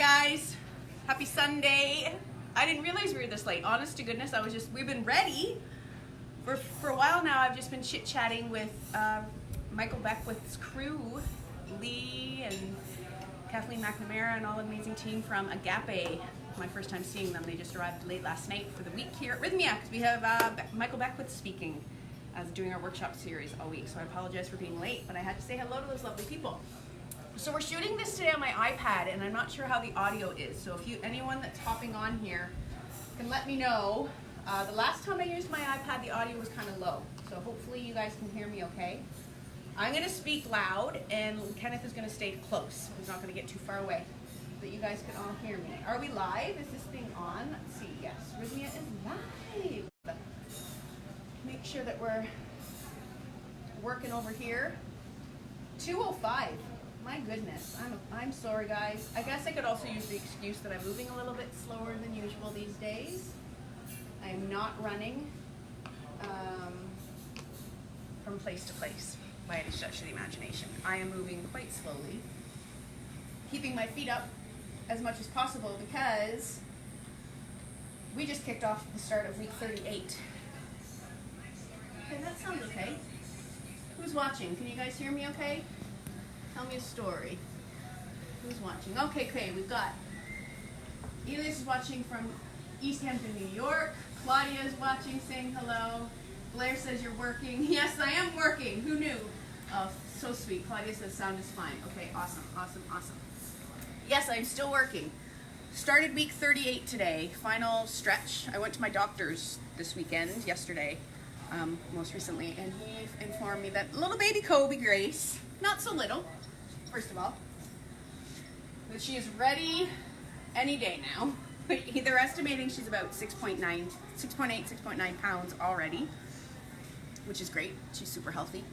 guys, happy Sunday. I didn't realize we were this late. Honest to goodness, we've been ready for a while now. I've just been chit-chatting with Michael Beckwith's crew, Lee and Kathleen McNamara and all the amazing team from Agape. My first time seeing them. They just arrived late last night for the week here at Rhythmia because we have Michael Beckwith speaking as doing our workshop series all week. So I apologize for being late, but I had to say hello to those lovely people. So we're shooting this today on my iPad, and I'm not sure how the audio is. So if anyone that's hopping on here can let me know. The last time I used my iPad, the audio was kind of low. So hopefully you guys can hear me okay. I'm going to speak loud, and Kenneth is going to stay close. He's not going to get too far away, so that you guys can all hear me. Are we live? Is this thing on? Let's see. Yes, Rhythmia is live. Make sure that we're working over here. 2:05. My goodness, I'm sorry guys. I guess I could also use the excuse that I'm moving a little bit slower than usual these days. I am not running from place to place by any stretch of the imagination. I am moving quite slowly, keeping my feet up as much as possible because we just kicked off the start of week 38. Okay, that sounds okay. Who's watching? Can you guys hear me okay? Tell me a story. Who's watching? Okay, we've got Elias is watching from East Hampton, New York. Claudia is watching, saying hello. Blair says you're working. Yes, I am working. Who knew? Oh, so sweet. Claudia says sound is fine. Okay, awesome. Yes, I'm still working. Started week 38 today. Final stretch. I went to my doctor's this weekend, yesterday, most recently, and he informed me that little baby Kobe Grace, not so little, first of all, that she is ready any day now. They're estimating she's about 6.8, 6.9 pounds already, which is great. She's super healthy.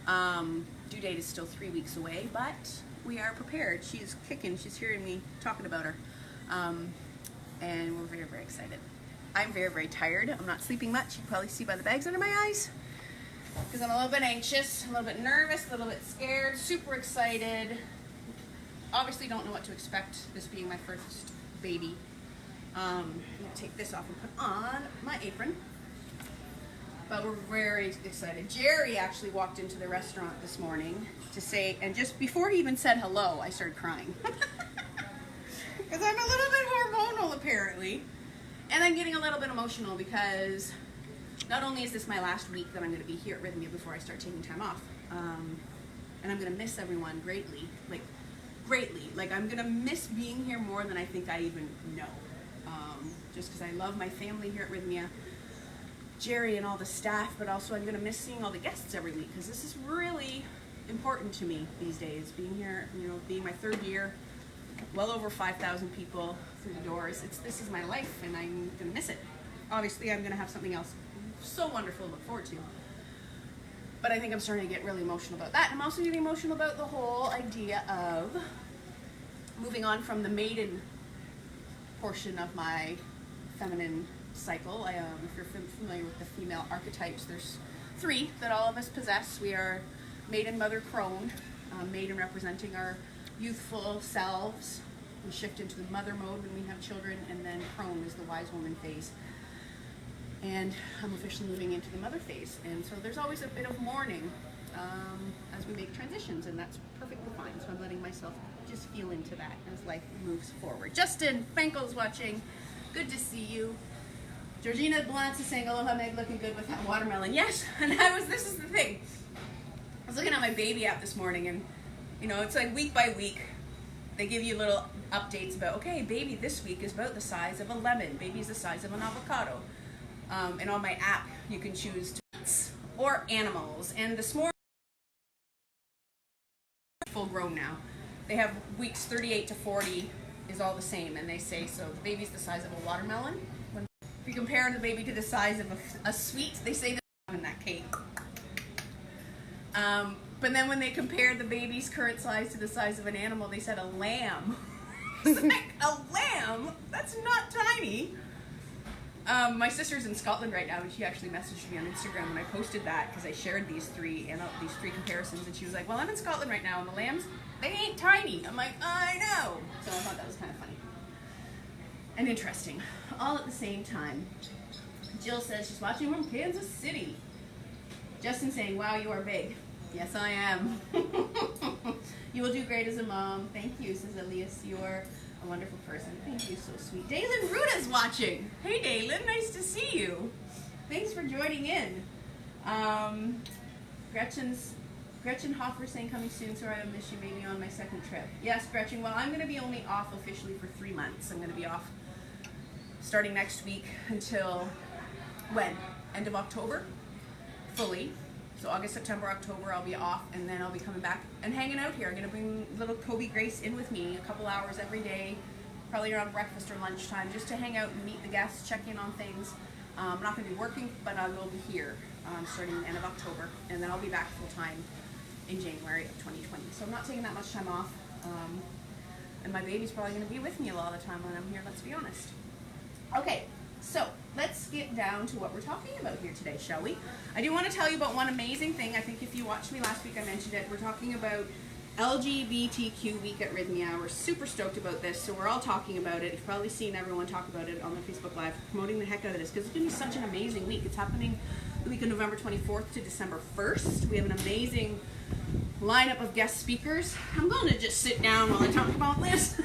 Due date is still 3 weeks away, but we are prepared. She's kicking. She's hearing me talking about her. And we're very, very excited. I'm very, very tired. I'm not sleeping much. You can probably see by the bags under my eyes. Because I'm a little bit anxious, a little bit nervous, a little bit scared, super excited. Obviously don't know what to expect, this being my first baby. I'm going to take this off and put on my apron. But we're very excited. Jerry actually walked into the restaurant this morning to say, and just before he even said hello, I started crying. Because I'm a little bit hormonal apparently. And I'm getting a little bit emotional because not only is this my last week that I'm going to be here at Rhythmia before I start taking time off, and I'm going to miss everyone greatly. Like I'm going to miss being here more than I think I even know. Just because I love my family here at Rhythmia, Jerry and all the staff, but also I'm going to miss seeing all the guests every week because this is really important to me these days. Being here, being my third year, well over 5,000 people through the doors. This is my life, and I'm going to miss it. Obviously, I'm going to have something else so wonderful to look forward to. But I think I'm starting to get really emotional about that. I'm also getting emotional about the whole idea of moving on from the maiden portion of my feminine cycle. If you're familiar with the female archetypes, there's 3 that all of us possess. We are maiden, mother, crone. Maiden representing our youthful selves. We shift into the mother mode when we have children, and then crone is the wise woman phase. And I'm officially moving into the mother phase. And so there's always a bit of mourning as we make transitions, and that's perfectly fine. So I'm letting myself just feel into that as life moves forward. Justin Frankel's watching. Good to see you. Georgina Blantz is saying, aloha Meg, looking good with that watermelon. Yes, and this is the thing. I was looking at my baby app this morning, and it's like week by week, they give you little updates about, okay, baby this week is about the size of a lemon. Baby's the size of an avocado. And on my app, you can choose pets or animals. And this morning, full grown now. They have weeks 38 to 40 is all the same. And they say, so the baby's the size of a watermelon. If you compare the baby to the size of a sweet, they say they're in that cake. But then when they compared the baby's current size to the size of an animal, they said a lamb. It's like, a lamb? That's not tiny. My sister's in Scotland right now, and she actually messaged me on Instagram when I posted that because I shared these three comparisons, and she was like, well, I'm in Scotland right now, and the lambs, they ain't tiny. I'm like, I know. So I thought that was kind of funny. and interesting, all at the same time. Jill says she's watching from Kansas City. Justin saying, wow, you are big. Yes, I am. You will do great as a mom. Thank you, says Elias. You're a wonderful person. Thank you, so sweet. Dalen Ruda's watching. Hey, Dalen, nice to see you. Thanks for joining in. Gretchen Hoffer saying coming soon, sorry I miss you maybe on my second trip. Yes, Gretchen, well, I'm going to be only off officially for 3 months. I'm going to be off starting next week until when? End of October? Fully. So August, September, October, I'll be off, and then I'll be coming back and hanging out here. I'm going to bring little Kobe Grace in with me a couple hours every day, probably around breakfast or lunchtime, just to hang out and meet the guests, check in on things. I'm not going to be working, but I will be here starting the end of October, and then I'll be back full-time in January of 2020. So I'm not taking that much time off, and my baby's probably going to be with me a lot of the time when I'm here, let's be honest. Okay, so let's get down to what we're talking about here today, shall we? I do want to tell you about one amazing thing. I think if you watched me last week, I mentioned it. We're talking about LGBTQ Week at Rhythmia. We're super stoked about this, so we're all talking about it. You've probably seen everyone talk about it on the Facebook Live, promoting the heck out of this, because it's going to be such an amazing week. It's happening the week of November 24th to December 1st. We have an amazing lineup of guest speakers. I'm going to just sit down while I talk about this,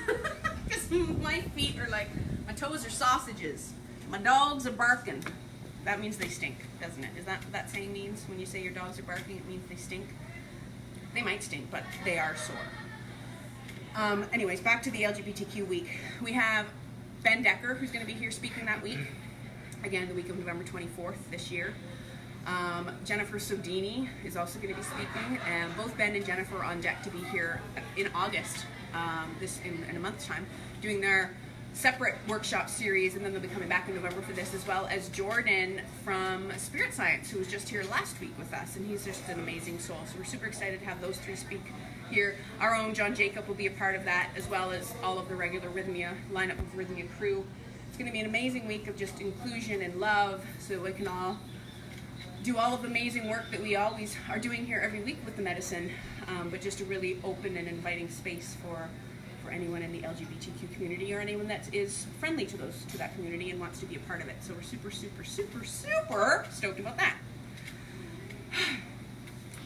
because my feet are like, my toes are sausages. My dogs are barking. That means they stink, doesn't it? Is that what that saying means? When you say your dogs are barking, it means they stink? They might stink, but they are sore. Anyways, back to the LGBTQ week. We have Ben Decker, who's going to be here speaking that week. Again, the week of November 24th this year. Jennifer Sodini is also going to be speaking, and both Ben and Jennifer are on deck to be here in August, in a month's time, doing their separate workshop series, and then they'll be coming back in November for this, as well as Jordan from Spirit Science, who was just here last week with us, and he's just an amazing soul. So we're super excited to have those three speak here. Our own John Jacob will be a part of that, as well as all of the regular Rhythmia lineup of Rhythmia crew. It's going to be an amazing week of just inclusion and love, so that we can all do all of the amazing work that we always are doing here every week with the medicine, but just a really open and inviting space for anyone in the LGBTQ community, or anyone that is friendly to that community and wants to be a part of it. So we're super, super, super, super stoked about that.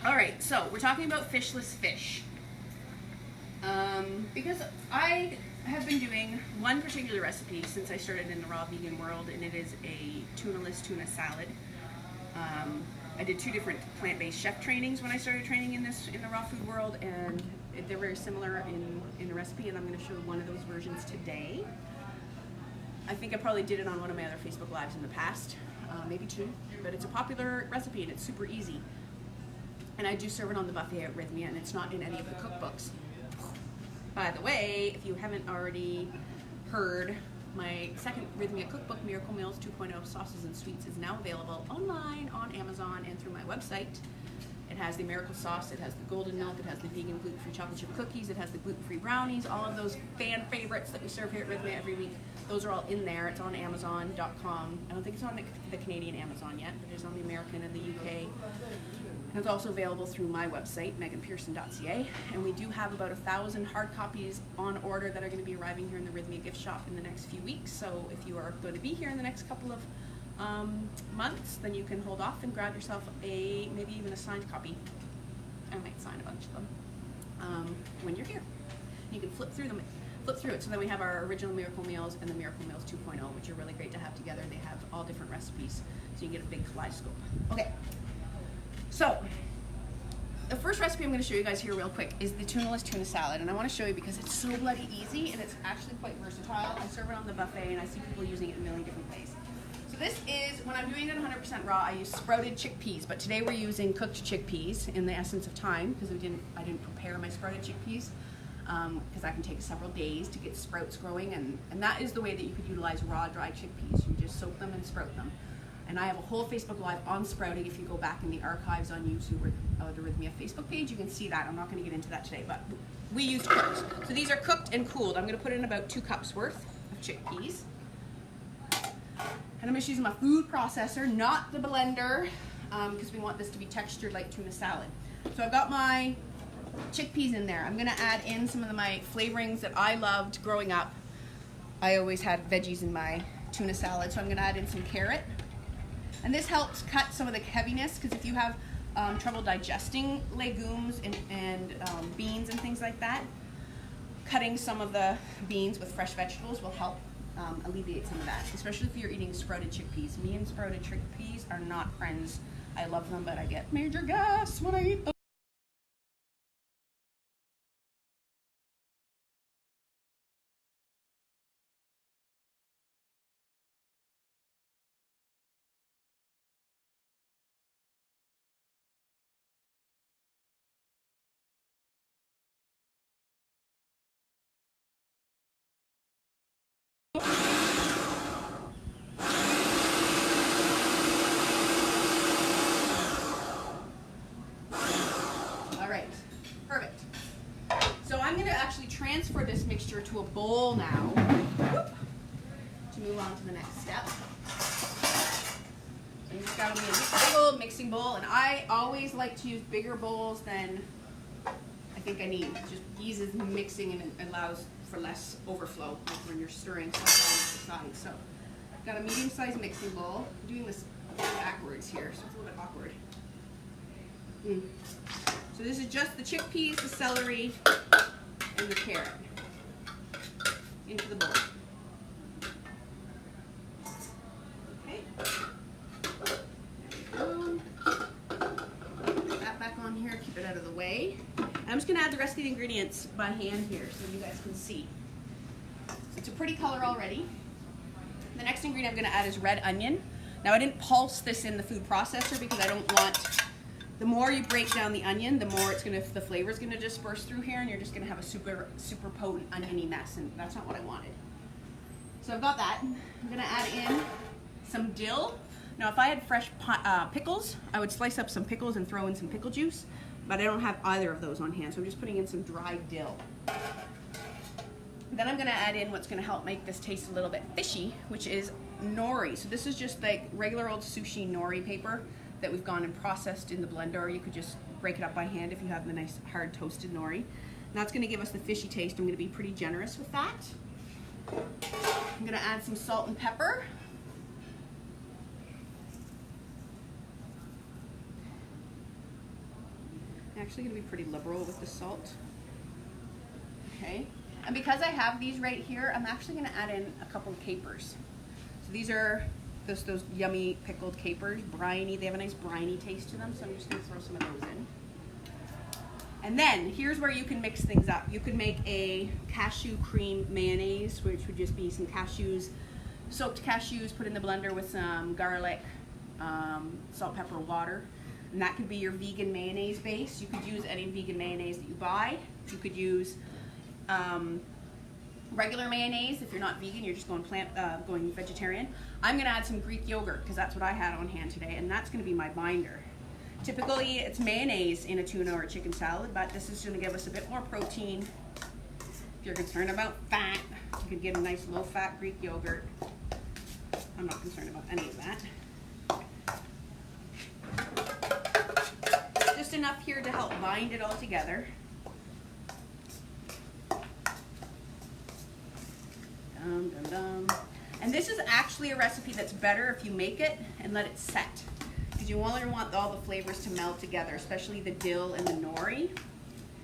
All right, so we're talking about fishless fish. Because I have been doing one particular recipe since I started in the raw vegan world, and it is a tuna-less tuna salad. I did 2 different plant-based chef trainings when I started training in the raw food world, and they're very similar in the recipe, and I'm going to show one of those versions today. I think I probably did it on one of my other Facebook Lives in the past, maybe 2, but it's a popular recipe and it's super easy. And I do serve it on the buffet at Rhythmia, and it's not in any of the cookbooks. By the way, if you haven't already heard, my second Rhythmia cookbook, Miracle Meals 2.0 Sauces and Sweets, is now available online on Amazon and through my website. It has the miracle sauce, it has the golden milk, it has the vegan gluten-free chocolate chip cookies, it has the gluten-free brownies, all of those fan favorites that we serve here at Rhythmia every week. Those are all in there. It's on Amazon.com. I don't think it's on the Canadian Amazon yet, but it's on the American and the UK. And it's also available through my website, meganpearson.ca. And we do have about 1,000 hard copies on order that are going to be arriving here in the Rhythmia gift shop in the next few weeks. So if you are going to be here in the next couple of months, then you can hold off and grab yourself maybe even a signed copy. I might sign a bunch of them when you're here. You can flip through it. So then we have our original Miracle Meals and the Miracle Meals 2.0, which are really great to have together. They have all different recipes, so you get a big kaleidoscope. Okay, so the first recipe I'm going to show you guys here real quick is the tuna-less tuna salad, and I want to show you because it's so bloody easy and it's actually quite versatile. I serve it on the buffet, and I see people using it in a million different ways. So this is, when I'm doing it 100% raw, I use sprouted chickpeas, but today we're using cooked chickpeas in the essence of time, because I didn't prepare my sprouted chickpeas, because that can take several days to get sprouts growing, and that is the way that you could utilize raw, dry chickpeas. You just soak them and sprout them. And I have a whole Facebook Live on sprouting. If you go back in the archives on YouTube or the Rhythmia Facebook page, you can see that. I'm not going to get into that today, but we used cooked. So these are cooked and cooled. I'm going to put in about 2 cups worth of chickpeas. And I'm just using my food processor, not the blender, because we want this to be textured like tuna salad. So I've got my chickpeas in there. I'm going to add in some of my flavorings that I loved growing up. I always had veggies in my tuna salad, so I'm gonna add in some carrot. And this helps cut some of the heaviness, because if you have trouble digesting legumes and beans and things like that, cutting some of the beans with fresh vegetables will help alleviate some of that, especially if you're eating sprouted chickpeas. Me and sprouted chickpeas are not friends. I love them, but I get major gas when I eat them. Perfect. So I'm going to actually transfer this mixture to a bowl now to move on to the next step. So you've got to be a big old mixing bowl, and I always like to use bigger bowls than I think I need. It just eases mixing and it allows for less overflow when you're stirring stuff on the side. So I've got a medium-sized mixing bowl. I'm doing this backwards here, so it's a little bit awkward. So this is just the chickpeas, the celery, and the carrot into the bowl. Okay. Put that back on here, keep it out of the way. And I'm just going to add the rest of the ingredients by hand here so you guys can see. So it's a pretty color already. The next ingredient I'm going to add is red onion. Now I didn't pulse this in the food processor because I don't want... The more you break down the onion, the more the flavor is gonna disperse through here, and you're just gonna have a super potent oniony mess, and that's not what I wanted. So I've got that. I'm gonna add in some dill. Now, if I had fresh pickles, I would slice up some pickles and throw in some pickle juice, but I don't have either of those on hand, so I'm just putting in some dried dill. Then I'm gonna add in what's gonna help make this taste a little bit fishy, which is nori. So this is just like regular old sushi nori paper that we've gone and processed in the blender, or you could just break it up by hand if you have the nice hard toasted nori. And that's gonna give us the fishy taste. I'm gonna be pretty generous with that. I'm gonna add some salt and pepper. I'm actually gonna be pretty liberal with the salt. Okay, and because I have these right here, I'm actually gonna add in a couple of capers. So these are those yummy pickled capers, briny. They have a nice briny taste to them, so I'm just going to throw some of those in. And then here's where you can mix things up. You could make a cashew cream mayonnaise, which would just be some cashews, soaked cashews, put in the blender with some garlic, salt, pepper, water. And that could be your vegan mayonnaise base. You could use any vegan mayonnaise that you buy. You could use regular mayonnaise. If you're not vegan, you're just going vegetarian. I'm gonna add some Greek yogurt because that's what I had on hand today, and that's gonna be my binder. Typically, it's mayonnaise in a tuna or a chicken salad, but this is gonna give us a bit more protein. If you're concerned about fat, you could get a nice low-fat Greek yogurt. I'm not concerned about any of that. Just enough here to help bind it all together. Dum, dum, dum. And this is actually a recipe that's better if you make it and let it set, because you only want all the flavors to meld together, especially the dill and the nori.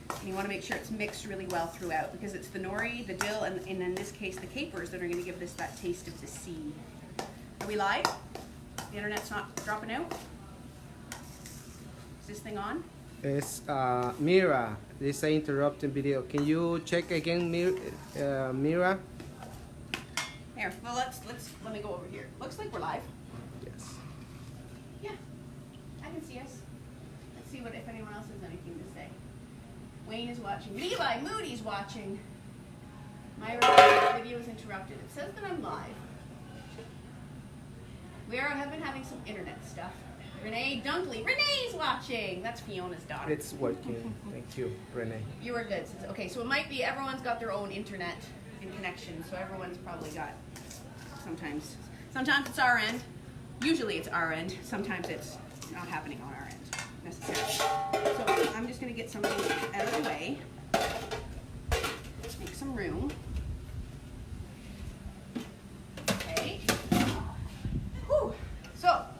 And you want to make sure it's mixed really well throughout, because it's the nori, the dill, and in this case the capers that are going to give this that taste of the sea. Are we live? The internet's not dropping out? Is this thing on? It's Mira. This is an interrupting video. Can you check again, Mira? Here, well, let me go over here. Looks like we're live. Yes. Yeah, I can see us. Let's see if anyone else has anything to say. Wayne is watching. Levi Moody's watching. My video is interrupted. It says that I'm live. We have been having some internet stuff. Renee Dunkley. Renee's watching. That's Fiona's daughter. It's working. Thank you, Renee. You were good. Okay, so it might be everyone's got their own internet and connection, so everyone's probably got sometimes it's our end. Usually it's our end. Sometimes it's not happening on our end necessarily. So I'm just going to get something out of the way. Make some room.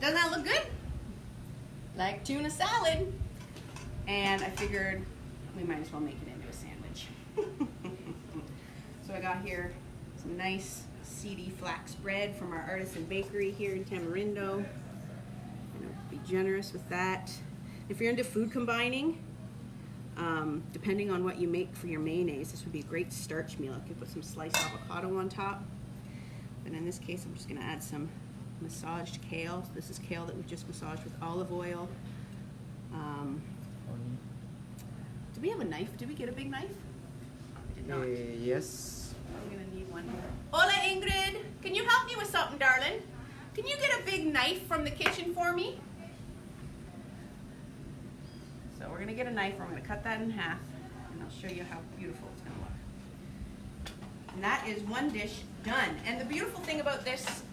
Doesn't that look good? Like tuna salad. And I figured we might as well make it into a sandwich. So I got here some nice seedy flax bread from our artisan bakery here in Tamarindo. Be generous with that. If you're into food combining, depending on what you make for your mayonnaise, this would be a great starch meal. I could put some sliced avocado on top. But in this case, I'm just going to add some massaged kale. So this is kale that we just massaged with olive oil. Do we have a knife? Did we get a big knife? We did not. Yes. I'm going to need one. Hola, Ingrid. Can you help me with something, darling? Can you get a big knife from the kitchen for me? So we're going to get a knife. We're going to cut that in half. And I'll show you how beautiful it's going to look. And that is one dish done. And the beautiful thing about this,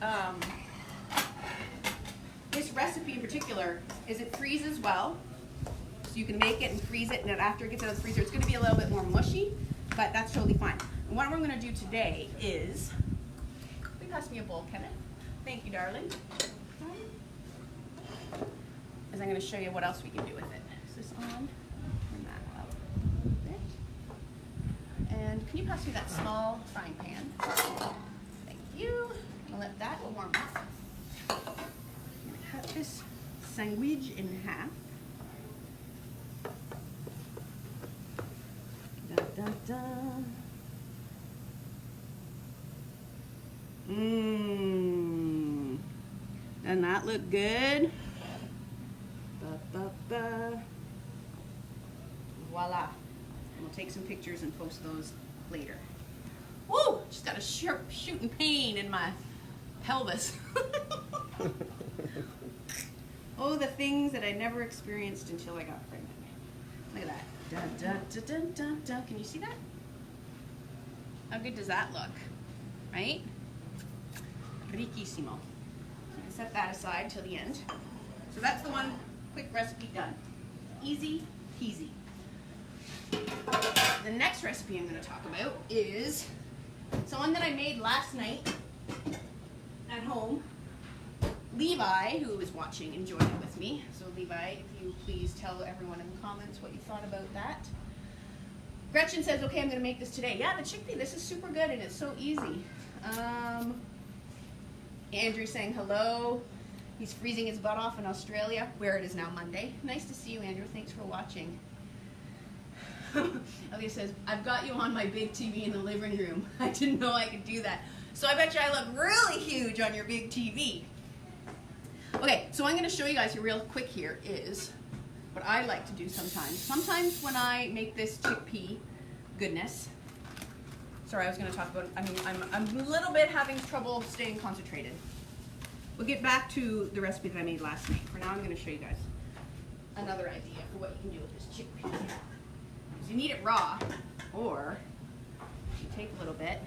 this recipe in particular is it freezes well. So you can make it and freeze it, and then after it gets out of the freezer, it's going to be a little bit more mushy, but that's totally fine. And what we're going to do today is, will you pass me a bowl, Kenneth? Thank you, darling. Is I'm going to show you what else we can do with it. Is this on? Turn that up a little bit. And can you pass me that small frying pan? Thank you. I'll let that warm up. I'm going to cut this sandwich in half. Dun, dun. Doesn't that look good? Ba, ba, ba. Voila. And we'll take some pictures and post those later. Woo! Just got a sharp shooting pain in my pelvis. Oh, the things that I never experienced until I got pregnant. Look at that. Dun, dun, dun, dun, dun, dun. Can you see that? How good does that look? Right? Riquísimo. You can set that aside till the end. So that's the one quick recipe done. Easy peasy. The next recipe I'm going to talk about is someone that I made last night at home. Levi, who is watching, enjoyed it with me. So Levi, if you please tell everyone in the comments what you thought about that. Gretchen says, okay, I'm going to make this today. Yeah, the chickpea, this is super good and it's so easy. Andrew's saying hello. He's freezing his butt off in Australia, where it is now Monday. Nice to see you, Andrew. Thanks for watching. Elliot says, I've got you on my big TV in the living room. I didn't know I could do that. So I bet you I look really huge on your big TV. Okay, so I'm going to show you guys here real quick here is what I like to do sometimes. Sometimes when I make this chickpea goodness, sorry, I was going to talk about, I'm a little bit having trouble staying concentrated. We'll get back to the recipe that I made last night. For now, I'm going to show you guys another idea for what you can do with this chickpea. Because you need it raw, or you take a little bit,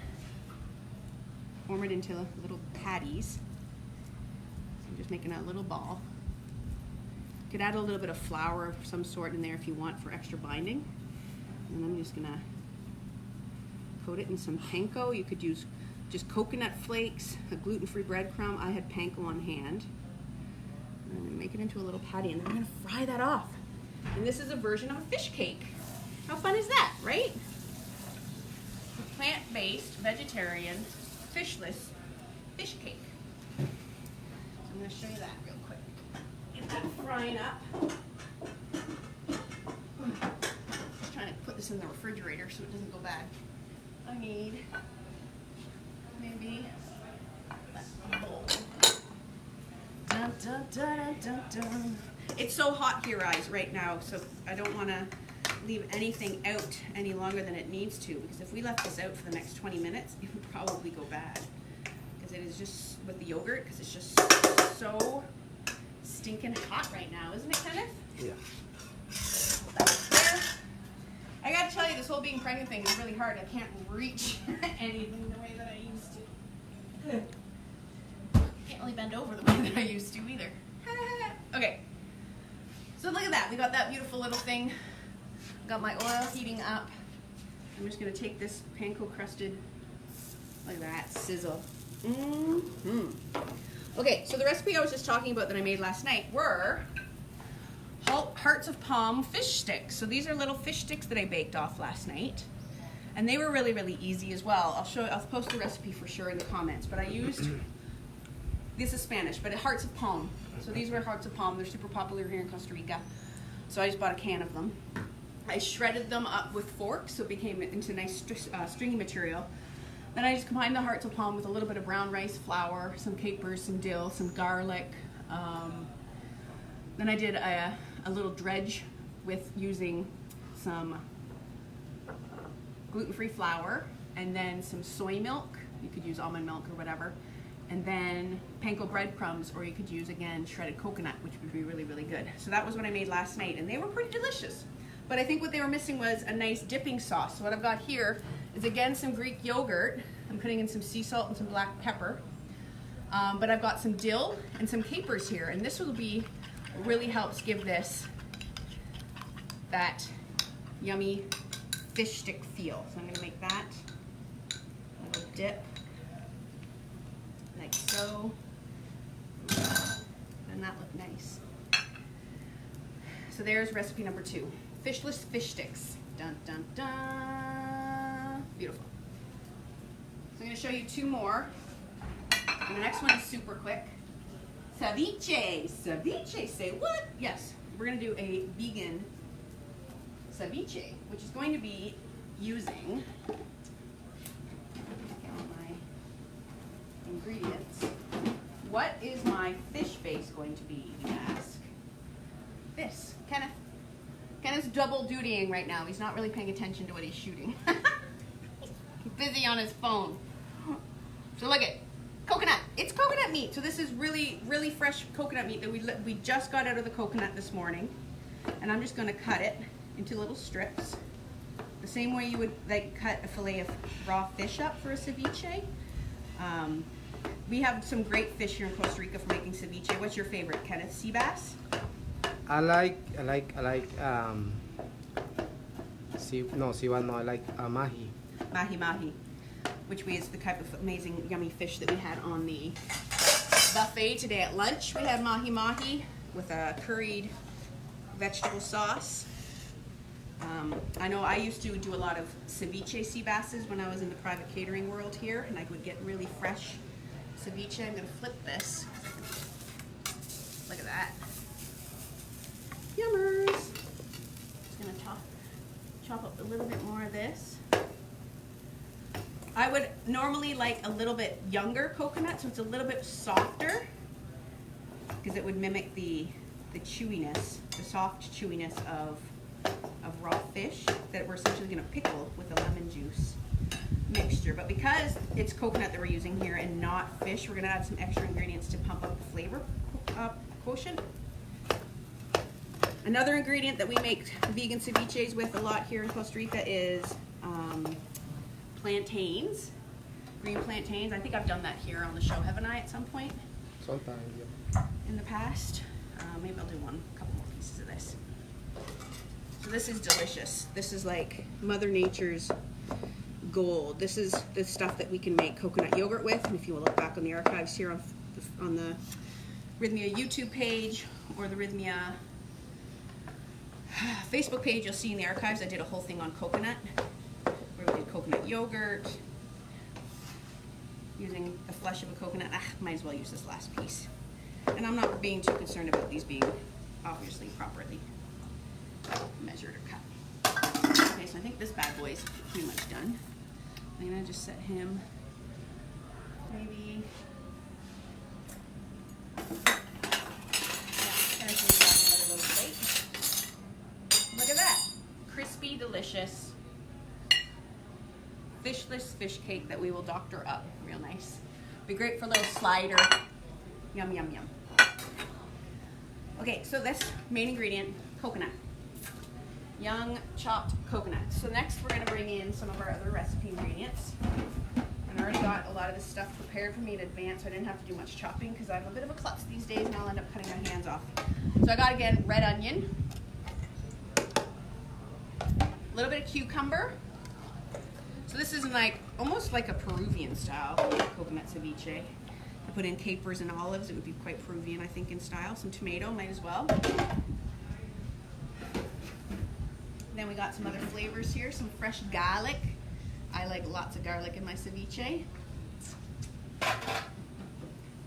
form it into little patties. I'm just making a little ball. You could add a little bit of flour of some sort in there if you want for extra binding. And I'm just gonna coat it in some panko. You could use just coconut flakes, a gluten-free breadcrumb. I had panko on hand. And I'm gonna make it into a little patty and then I'm gonna fry that off. And this is a version of a fish cake. How fun is that, right? It's a plant-based, vegetarian, fishless fish cake. I'm going to show you that real quick. Get that frying up. Just trying to put this in the refrigerator so it doesn't go bad. I need maybe a bowl. Dun, dun, dun, dun, dun. It's so hot here, guys, right now, so I don't want to leave anything out any longer than it needs to, because if we left this out for the next 20 minutes, it would probably go bad. It is just with the yogurt, because it's just so stinking hot right now, isn't it, Kenneth? Yeah. That's there. I gotta tell you, this whole being pregnant thing is really hard. I can't reach anything the way that I used to. Can't really bend over the way that I used to either. Okay. So look at that. We got that beautiful little thing. Got my oil heating up. I'm just gonna take this panko crusted, like that, sizzle. Okay, so the recipe I was just talking about that I made last night were hearts of palm fish sticks. So these are little fish sticks that I baked off last night. And they were really, really easy as well. I'll post the recipe for sure in the comments. But I used, this is Spanish, but hearts of palm. So these were hearts of palm. They're super popular here in Costa Rica. So I just bought a can of them. I shredded them up with forks so it became into nice stringy material. Then I just combined the hearts of palm with a little bit of brown rice flour, some capers, some dill, some garlic. Then I did a little dredge with using some gluten-free flour and then some soy milk. You could use almond milk or whatever. And then panko breadcrumbs, or you could use, again, shredded coconut, which would be really, really good. So that was what I made last night, and they were pretty delicious. But I think what they were missing was a nice dipping sauce. So what I've got here is, again, some Greek yogurt. I'm putting in some sea salt and some black pepper. But I've got some dill and some capers here, and this will be, really helps give this that yummy fish stick feel. So I'm gonna make that a little dip, like so. Doesn't that look nice? So there's recipe number 2. Fishless fish sticks. Dun, dun, dun. Beautiful. So I'm going to show you 2 more. And the next one is super quick. Ceviche. Ceviche. Say what? Yes. We're going to do a vegan ceviche, which is going to be using all my ingredients. What is my fish base going to be, you ask? This. Kenneth's double dutying right now. He's not really paying attention to what he's shooting. He's busy on his phone. So look at coconut. It's coconut meat. So this is really, really fresh coconut meat that we just got out of the coconut this morning. And I'm just going to cut it into little strips. The same way you would like cut a fillet of raw fish up for a ceviche. We have some great fish here in Costa Rica for making ceviche. What's your favorite, Kenneth? Sea bass? I like mahi. Mahi, which is the type of amazing yummy fish that we had on the buffet today at lunch. We had mahi with a curried vegetable sauce. I know I used to do a lot of ceviche sea basses when I was in the private catering world here, and I would get really fresh ceviche. I'm going to flip this. Look at that. Yummers. Just going to chop up a little bit more of this. I would normally like a little bit younger coconut, so it's a little bit softer, because it would mimic the chewiness, the soft chewiness of raw fish that we're essentially going to pickle with the lemon juice mixture. But because it's coconut that we're using here and not fish, we're going to add some extra ingredients to pump up the flavor quotient. Another ingredient that we make vegan ceviches with a lot here in Costa Rica is plantains, green plantains. I think I've done that here on the show, haven't I, at some point? Sometimes, yeah. In the past. Maybe I'll do a couple more pieces of this. So this is delicious. This is like Mother Nature's gold. This is the stuff that we can make coconut yogurt with. And if you will look back on the archives here on the Rhythmia YouTube page or the Rhythmia Facebook page, you'll see in the archives I did a whole thing on coconut, where we did coconut yogurt, using the flesh of a coconut. Might as well use this last piece. And I'm not being too concerned about these being obviously properly measured or cut. Okay, so I think this bad boy is pretty much done. I'm gonna just set him maybe. Look at that. Crispy, delicious, fishless fish cake that we will doctor up real nice. Be great for a little slider. Yum, yum, yum. Okay, so this main ingredient, coconut. Young chopped coconut. So next we're gonna bring in some of our other recipe ingredients. And I already got a lot of this stuff prepared for me in advance, so I didn't have to do much chopping because I'm a bit of a klutz these days and I'll end up cutting my hands off. So I got, again, red onion, a little bit of cucumber. So this is like almost like a Peruvian style coconut ceviche. put in capers and olives. It would be quite Peruvian, I think, in style. Some tomato, might as well. Then we got some other flavors here, some fresh garlic. I like lots of garlic in my ceviche.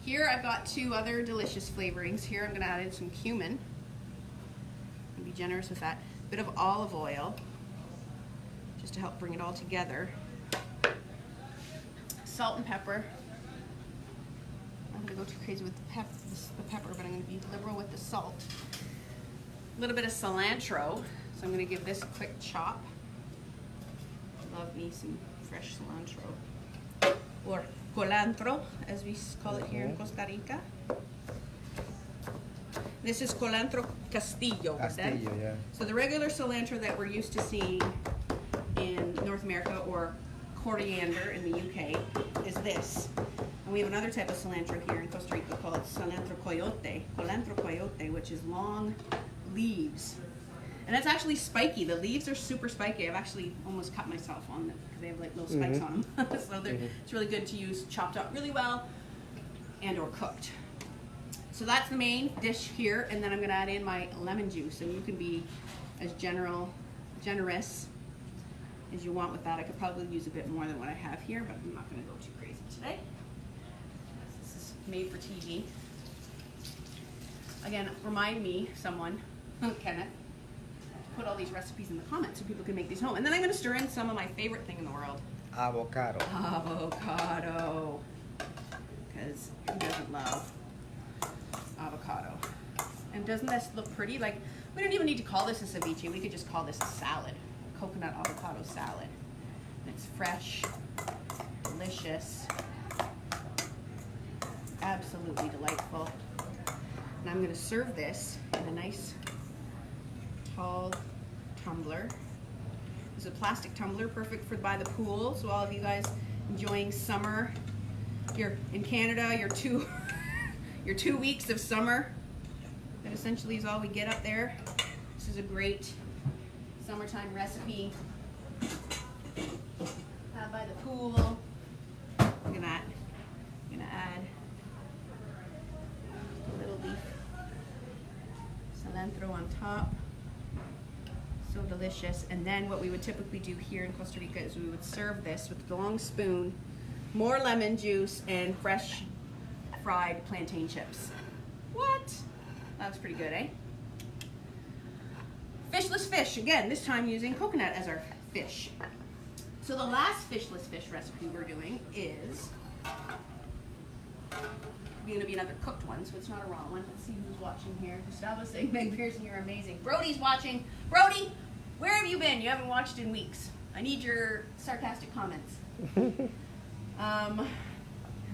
Here I've got 2 other delicious flavorings. Here I'm going to add in some cumin. I'm going to be generous with that. A bit of olive oil, just to help bring it all together. Salt and pepper. I'm going to go too crazy with the pepper, but I'm going to be liberal with the salt. A little bit of cilantro, so I'm going to give this a quick chop. Love me some fresh cilantro. Or culantro, as we call it here in Costa Rica. This is culantro castillo. Castillo, yeah. So the regular cilantro that we're used to seeing in North America, or coriander in the UK, is this. And we have another type of cilantro here in Costa Rica called culantro coyote, which is long leaves. And it's actually spiky. The leaves are super spiky. I've actually almost cut myself on them because they have like little spikes on them. So it's really good to use chopped up really well and or cooked. So that's the main dish here, and then I'm going to add in my lemon juice, and you can be as generous as you want with that. I could probably use a bit more than what I have here, but I'm not going to go too crazy today. This is made for TV. Again, remind me, someone, Kenneth, put all these recipes in the comments so people can make these home. And then I'm going to stir in some of my favorite thing in the world. Avocado. Avocado. Because who doesn't love avocado? And doesn't this look pretty? Like, we don't even need to call this a ceviche. We could just call this a salad. Coconut avocado salad. And it's fresh, delicious, absolutely delightful. And I'm going to serve this in a nice tall tumbler. It's a plastic tumbler, perfect for by the pool. So all of you guys enjoying summer, you're in Canada, your 2 weeks of summer. That essentially is all we get up there. This is a great summertime recipe. By the pool. Look at that. I'm gonna add a little leaf cilantro on top. So delicious. And then what we would typically do here in Costa Rica is we would serve this with a long spoon, more lemon juice, and fresh fried plantain chips. What? That was pretty good, eh? Fishless fish, again, this time using coconut as our fish. So the last fishless fish recipe we're doing is going to be another cooked one, so it's not a raw one. Let's see who's watching here. Gustavo's saying, Meg Pearson, you're amazing. Brody's watching. Brody, where have you been? You haven't watched in weeks. I need your sarcastic comments.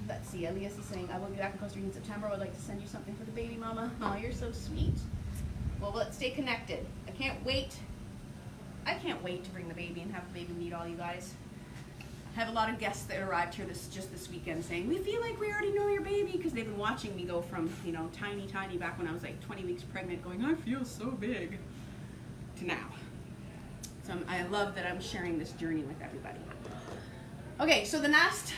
Let's see, Elias is saying, I will be back in Costa Rica in September. I would like to send you something for the baby mama. Oh, you're so sweet. Well, let's stay connected. I can't wait to bring the baby and have the baby meet all you guys. I have a lot of guests that arrived here just this weekend saying, we feel like we already know your baby, because they've been watching me go from, you know, tiny back when I was like 20 weeks pregnant going, I feel so big, to now. So I love that I'm sharing this journey with everybody. Okay, so the last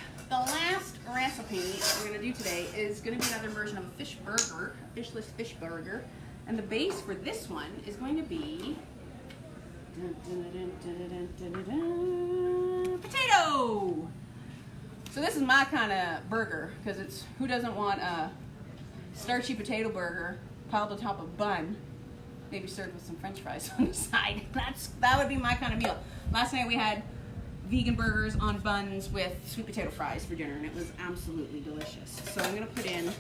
recipe we're going to do today is going to be another version of a fish burger, a fishless fish burger. And the base for this one is going to be potato. So this is my kind of burger, because it's, who doesn't want a starchy potato burger piled on top of bun, maybe served with some french fries on the side. That would be my kind of meal. Last night we had vegan burgers on buns with sweet potato fries for dinner, and it was absolutely delicious. So I'm going to put in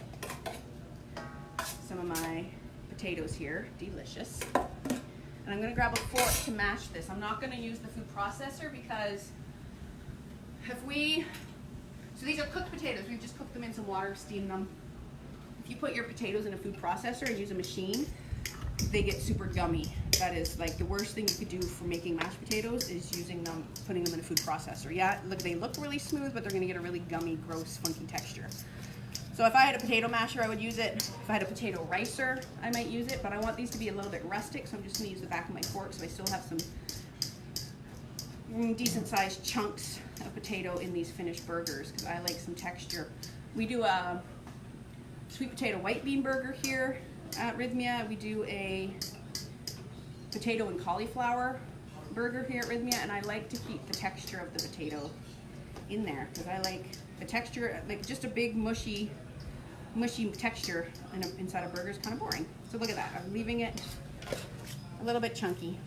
some of my potatoes here, delicious. And I'm going to grab a fork to mash this. I'm not going to use the food processor because so these are cooked potatoes. We've just cooked them in some water, steamed them. If you put your potatoes in a food processor and use a machine, they get super gummy. That is like the worst thing you could do for making mashed potatoes is putting them in a food processor. Yeah, look, they look really smooth, but they're going to get a really gummy, gross, funky texture. So if I had a potato masher, I would use it. If I had a potato ricer, I might use it, but I want these to be a little bit rustic, so I'm just going to use the back of my fork so I still have some decent sized chunks of potato in these finished burgers, because I like some texture. We do a sweet potato white bean burger here at Rhythmia. We do a potato and cauliflower burger here at Rhythmia, and I like to keep the texture of the potato in there because I like the texture, like just a big mushy texture inside a burger is kind of boring. So look at that. I'm leaving it a little bit chunky,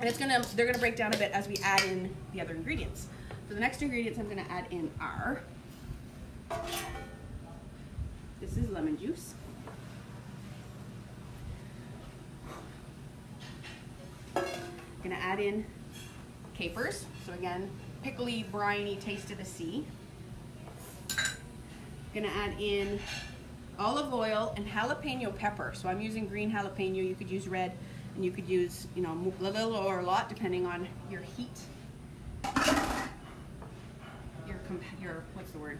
and they're gonna break down a bit as we add in the other ingredients. So the next ingredients I'm gonna add in are, this is lemon juice. Gonna add in capers. So again, pickly, briny taste of the sea. Gonna add in olive oil and jalapeno pepper. So I'm using green jalapeno. You could use red, and you could use, you know, a little or a lot depending on your heat. Your what's the word?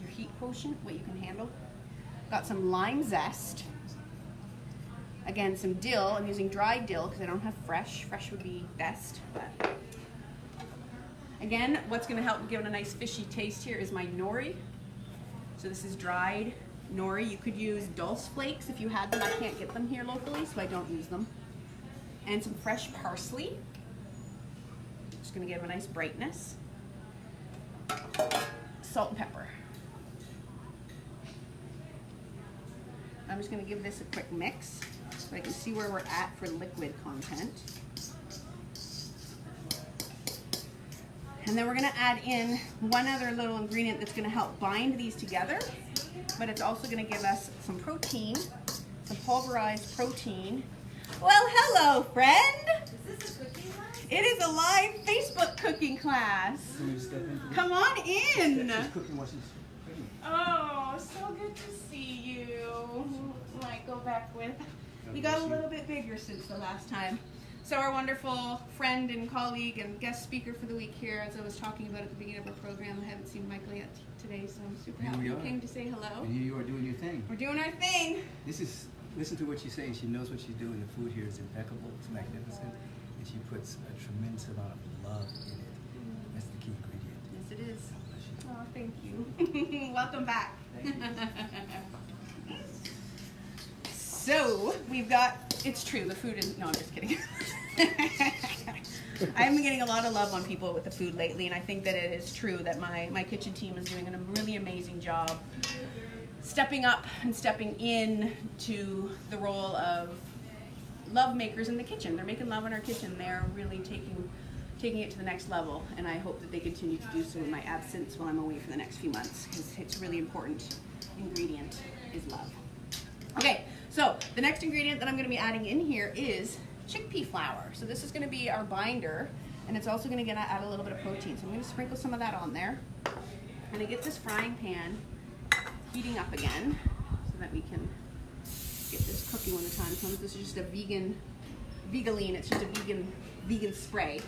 Your heat quotient, what you can handle. Got some lime zest. Again, some dill. I'm using dried dill because I don't have fresh. Fresh would be best. But again, what's going to help give it a nice fishy taste here is my nori. So this is dried nori. You could use dulse flakes if you had them. I can't get them here locally, so I don't use them. And some fresh parsley. Just going to give a nice brightness. Salt and pepper. I'm just going to give this a quick mix so I can see where we're at for liquid content. And then we're going to add in one other little ingredient that's going to help bind these together, but it's also going to give us some protein, some pulverized protein. Well, hello, friend. Is this a cooking class? It is a live Facebook cooking class. Can we step in? Come on in. She's cooking while she's cooking. Oh, so good to see you. Might go back with. We got a little bit bigger since the last time. So our wonderful friend and colleague and guest speaker for the week here, as I was talking about at the beginning of our program, I haven't seen Michael yet today, so I'm super Here happy we you are. came to say hello. And here you are doing your thing. We're doing our thing. Listen to what she's saying. She knows what she's doing. The food here is impeccable. It's magnificent. And she puts a tremendous amount of love in it. That's the key ingredient. Yes, it is. God bless you. Oh, thank you. Welcome back. Thank you. So we've got, it's true, the food is, no, I'm just kidding. I've been getting a lot of love on people with the food lately, and I think that it is true that my kitchen team is doing a really amazing job stepping up and stepping in to the role of love makers in the kitchen. They're making love in our kitchen. They're really taking it to the next level, and I hope that they continue to do so in my absence while I'm away for the next few months, because it's a really important ingredient is love. Okay, so the next ingredient that I'm going to be adding in here is chickpea flour. So this is going to be our binder, and it's also going to add a little bit of protein. So I'm going to sprinkle some of that on there. I'm going to get this frying pan heating up again so that we can get this cooking when the time comes. This is just a Vegaline. It's just a vegan spray.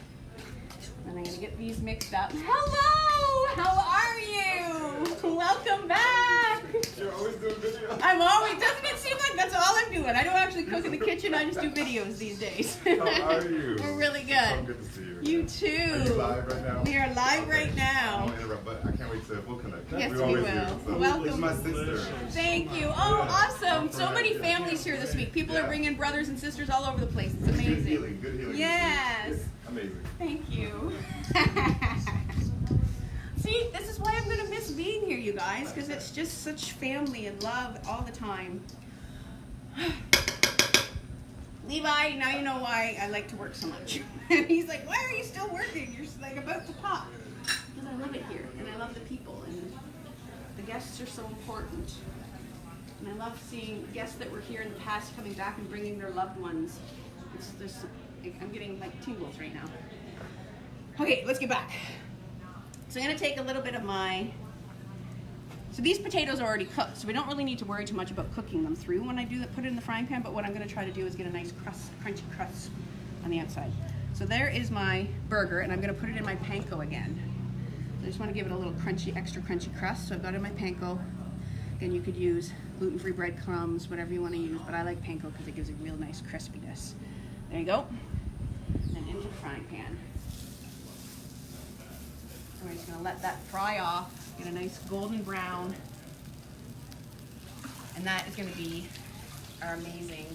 And I'm going to get these mixed up. Hello! How are you? Welcome back! You're always doing videos. I'm always, doesn't it seem like that's all I'm doing? I don't actually cook in the kitchen, I just do videos these days. How are you? We're really So good. good to see you. You Are too. you live right now? We are live right I now. won't interrupt, but I can't wait to, we'll connect. Yes, we always will. do. So, Welcome. This is my sister. Thank you. Oh, awesome. So many families here this week. People are bringing brothers and sisters all over the place. It's Good amazing. healing, good healing. Yes. Amazing. Thank you. See, this is why I'm going to miss being here, you guys, because it's just such family and love all the time. Levi, now you know why I like to work so much. He's like, why are you still working? You're like about to pop. Because I love it here, and I love the people, and the guests are so important. And I love seeing guests that were here in the past coming back and bringing their loved ones. I'm getting like tingles right now. Okay, let's get back. So I'm going to take a little bit of so these potatoes are already cooked, so we don't really need to worry too much about cooking them through when I put it in the frying pan, but what I'm going to try to do is get a nice crunchy crust on the outside. So there is my burger, and I'm going to put it in my panko again. So I just want to give it a little extra crunchy crust. So I've got it in my panko. Again, you could use gluten-free breadcrumbs, whatever you want to use, but I like panko because it gives a real nice crispiness. There you go. And into the frying pan. So we're just going to let that fry off. Get a nice golden brown. And that is going to be our amazing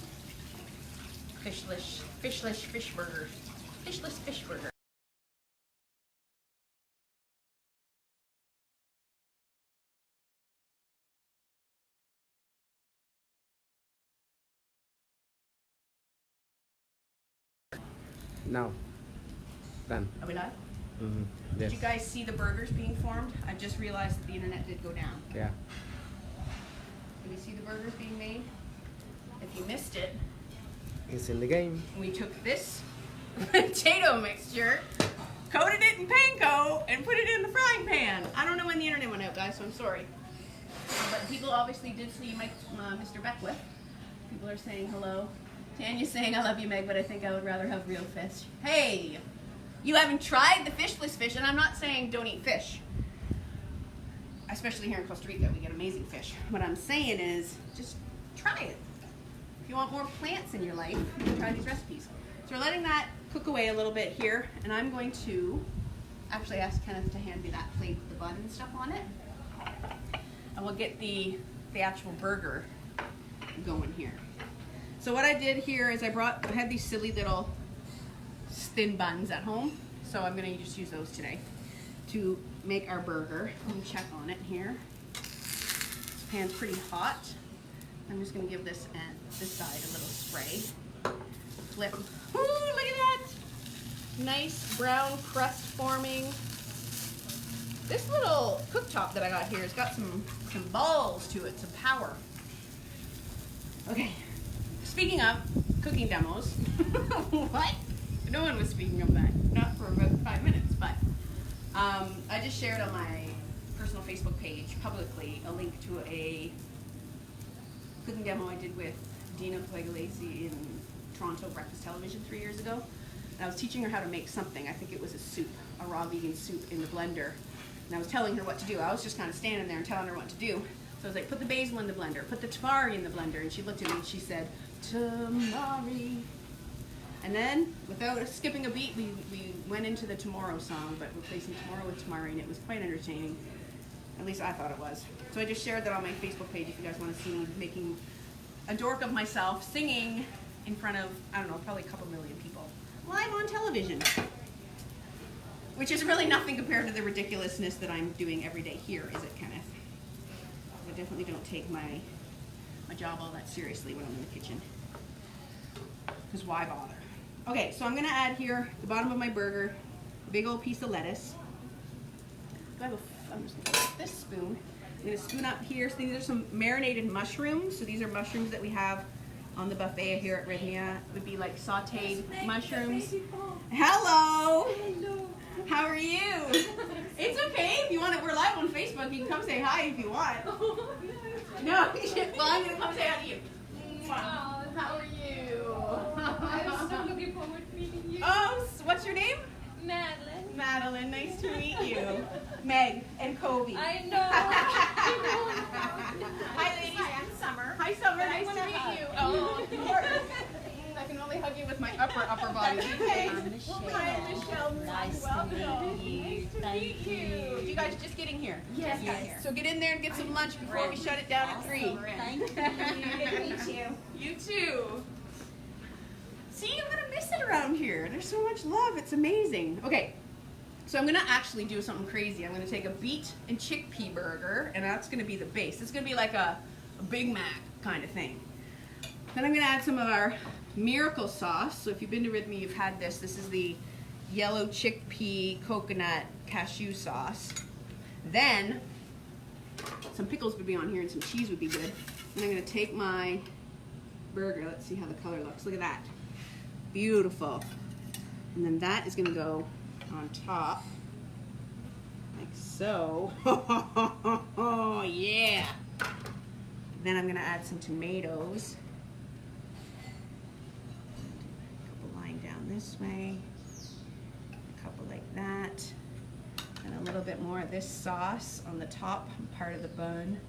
fishless fish burger. Fishless fish burger. Now, done. Are we live? Mm-hmm. Did Yes. you guys see the burgers being formed? I just realized that the internet did go down. Yeah. Did we see the burgers being made? If you missed it, It's in the game. we took this potato mixture, coated it in panko, and put it in the frying pan. I don't know when the internet went out, guys, so I'm sorry. But people obviously did see Mr. Beckwith. People are saying hello. Tanya's saying, I love you, Meg, but I think I would rather have real fish. Hey, you haven't tried the fishless fish, and I'm not saying don't eat fish. Especially here in Costa Rica, we get amazing fish. What I'm saying is, just try it. If you want more plants in your life, you can try these recipes. So we're letting that cook away a little bit here, and I'm going to actually ask Kenneth to hand me that plate with the bun and stuff on it. And we'll get the actual burger going here. So what I did here is I had these silly little thin buns at home, so I'm gonna just use those today to make our burger. Let me check on it here. This pan's pretty hot. I'm just gonna give this side a little spray. Flip. Ooh, look at that! Nice brown crust forming. This little cooktop that I got here has got some balls to it, some power. Okay. Speaking of cooking demos, what? No one was speaking of that. Not for about 5 minutes, but I just shared on my personal Facebook page publicly a link to a cooking demo I did with Dina Pugliese in Toronto Breakfast Television 3 years ago. And I was teaching her how to make something. I think it was a soup, a raw vegan soup in the blender. And I was telling her what to do. I was just kind of standing there and telling her what to do. So I was like, put the basil in the blender, put the tamari in the blender. And she looked at me and she said, tamari. And then, without skipping a beat, we went into the Tomorrow song, but replacing tomorrow with tamari, and it was quite entertaining. At least I thought it was. So I just shared that on my Facebook page if you guys want to see me making a dork of myself, singing in front of, I don't know, probably a couple million people, live on television. Which is really nothing compared to the ridiculousness that I'm doing every day here, is it, Kenneth? I definitely don't take my job all that seriously when I'm in the kitchen. Because why bother? Okay, so I'm going to add here the bottom of my burger, a big old piece of lettuce. I'm just going to take this spoon. I'm going to spoon up here. So these are some marinated mushrooms. So these are mushrooms that we have on the buffet here at Rhythmia. It would be like sauteed mushrooms. Hello! Hello. How are you? It's okay if you want to. We're live on Facebook. You can come say hi if you want. No, well, I'm going to come say hi to you. How are you? I was so looking forward to meeting you. Oh, what's your name? Madeline. Madeline, nice to meet you. Meg and Kobe. I know. Hi, ladies. Hi, I'm Summer. Hi, Summer. Nice to meet you. Oh, of course. I can only hug you with my upper body. Okay. I'm Michelle. Hi, Michelle. Nice Welcome. to meet you. Nice to Thank meet you. You guys just getting here? Yes. Just got here. So get in there and get some lunch before we shut it down at 3. Thank you. Good to meet you. You too. See, I'm gonna miss it around here. There's so much love. It's amazing. Okay, so I'm gonna actually do something crazy. I'm gonna take a beet and chickpea burger, and that's gonna be the base. It's gonna be like a Big Mac kind of thing. Then I'm gonna add some of our miracle sauce. So if you've been to Rhythmia, you've had this. This is the yellow chickpea coconut cashew sauce. Then some pickles would be on here and some cheese would be good. And I'm gonna take my burger. Let's see how the color looks. Look at that. Beautiful. And then that is gonna go on top, like so. Oh yeah. Then I'm gonna add some tomatoes. A couple lying down this way. A couple like that. And a little bit more of this sauce on the top part of the bun.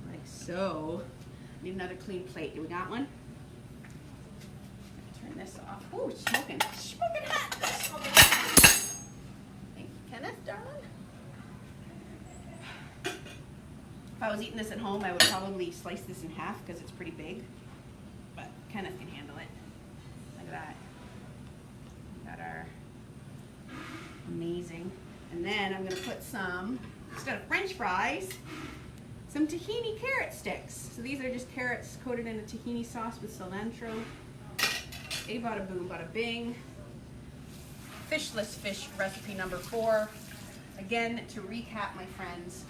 Like so. Need another clean plate. Do we got one? Ooh, smoking. Smoking hot. Smoking hot. Thank you, Kenneth, darling. If I was eating this at home, I would probably slice this in half because it's pretty big. But Kenneth can handle it. Look at that. We got our amazing. And then I'm going to put some, instead of French fries, some tahini carrot sticks. So these are just carrots coated in a tahini sauce with cilantro. A bada boom, bada bing. Fishless fish recipe number 4. Again, to recap, my friends,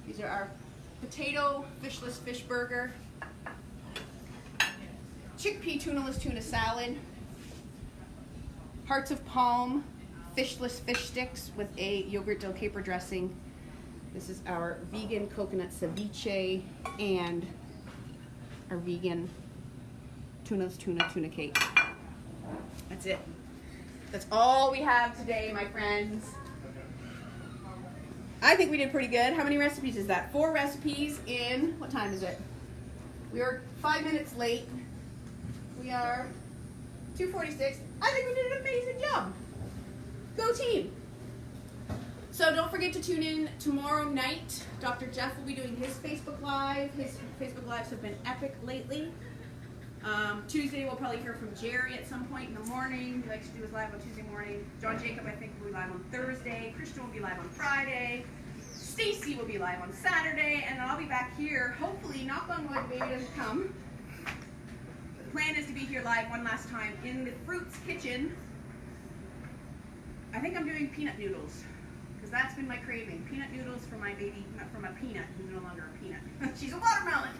these are our potato fishless fish burger, chickpea tunaless tuna salad, hearts of palm fishless fish sticks with a yogurt del caper dressing. This is our vegan coconut ceviche and our vegan tuna cake. That's it. That's all we have today, my friends. I think we did pretty good. How many recipes is that? 4 recipes in, what time is it? We are 5 minutes late. We are 2:46. I think we did an amazing job. Go team. So don't forget to tune in tomorrow night. Dr. Jeff will be doing his Facebook Live. His Facebook Lives have been epic lately. Tuesday we'll probably hear from Jerry at some point in the morning. He likes to do his live on Tuesday morning. John Jacob, I think, will be live on Thursday. Christian will be live on Friday. Stacy will be live on Saturday. And then I'll be back here. Hopefully, knock on wood, baby doesn't come. The plan is to be here live one last time in the Fruits Kitchen. I think I'm doing peanut noodles, because that's been my craving. Peanut noodles for my baby, not from a peanut, who's no longer a peanut. She's a watermelon.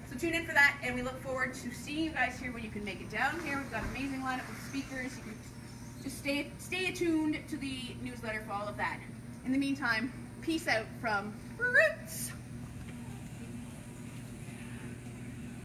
So tune in for that, and we look forward to seeing you guys here when you can make it down here. We've got an amazing lineup of speakers. You can just stay attuned to the newsletter for all of that. In the meantime, peace out from Fruits.